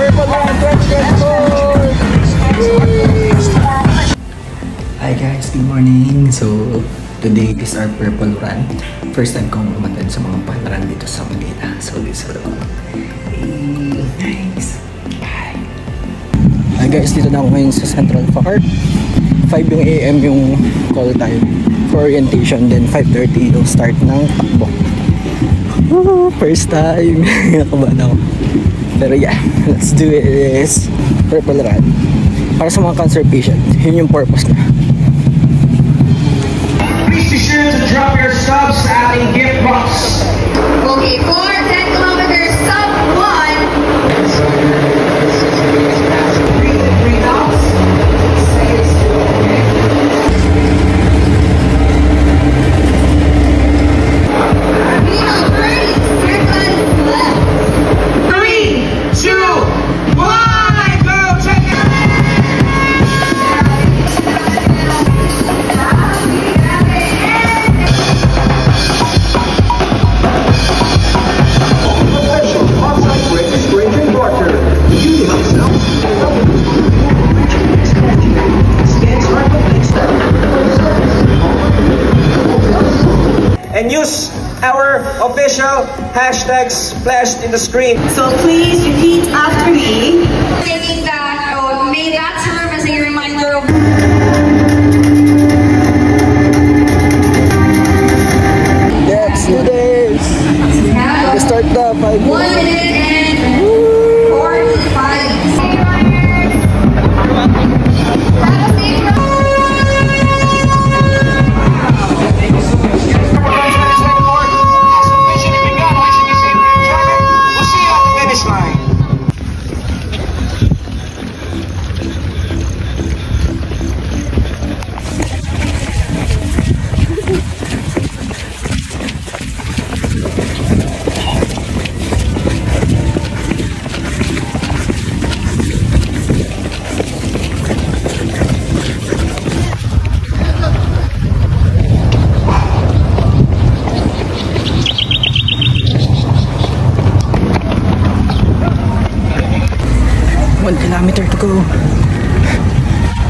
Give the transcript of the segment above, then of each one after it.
Purple Run 2024! Hi guys, good morning. So, today is our Purple Run. First time kong umatid sa mga palaran dito sa Manila. So, this is hey, nice. Bye. Hi guys, dito na ako ngayon sa Central Park. 5 yung AM yung call time for orientation. Then 5:30 yung start ng takbo. First time. Nakabahan ako. Pero yeah, let's do this. Purple Run. Para sa mga cancer patient. Yun yung purpose na. Please be sure to drop your subs at a gift box. Okay, for 10 kilometers, sub 1. Three dots. And use our official hashtags flashed in the screen. So please repeat after me. Saying that, may that serve as a reminder of... Let's do this! Let's start the 5 minutes. 1 minute and 45 seconds. Kilometer to go.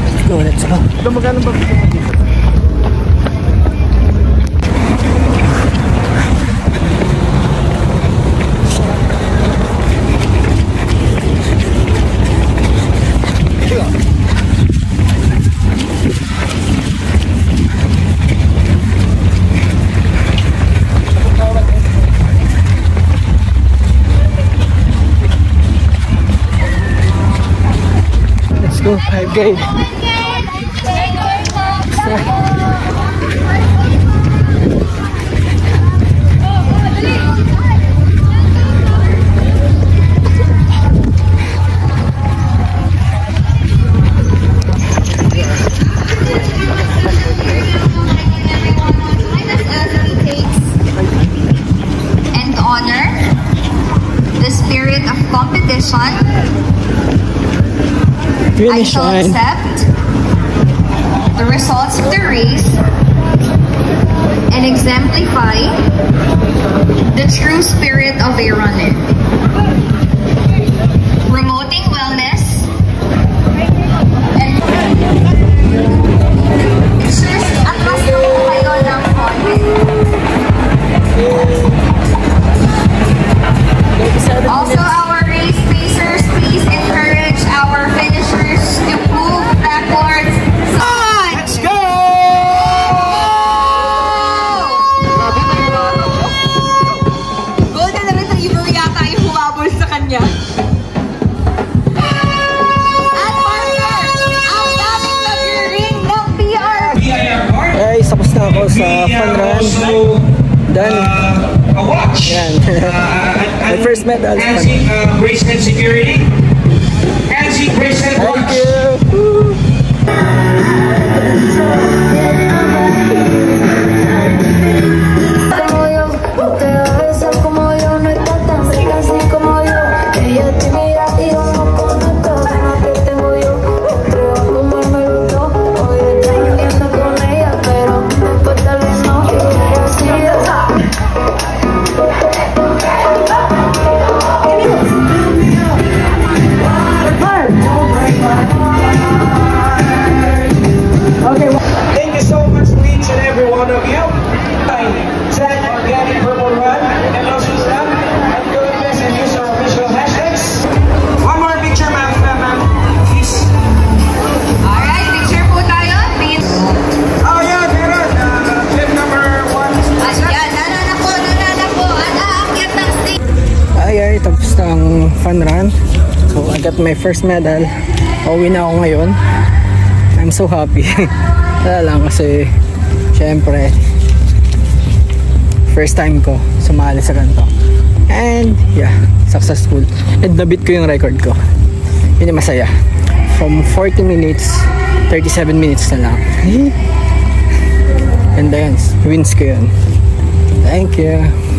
Let's go, let's go. Magkano ba? Go 5K. And honor the spirit of competition. I shall accept the results of the race and exemplify the true spirit of a runner. Promoting wellness and at mas kayo ng content. Also, our race pacers, please encourage our finishers to move backwards. Let's go! Golden Retriever yata yung humabol sa kanya. At partner, ang daming nag-ring ng PR. Guys, tapos na ako sa fun run. Done. A watch. My first medal. Bracelet security. Hansi bracelet watch. Thank you. tapos ng fun run. So I got my first medal. Uwi na ako ngayon. I'm so happy. Wala lang kasi syempre first time ko sumali sa ganito. And yeah, successful. And nabit ko yung record ko. Yun yung masaya. From 40 minutes, 37 minutes na lang. And then, wins ko yun. Thank you.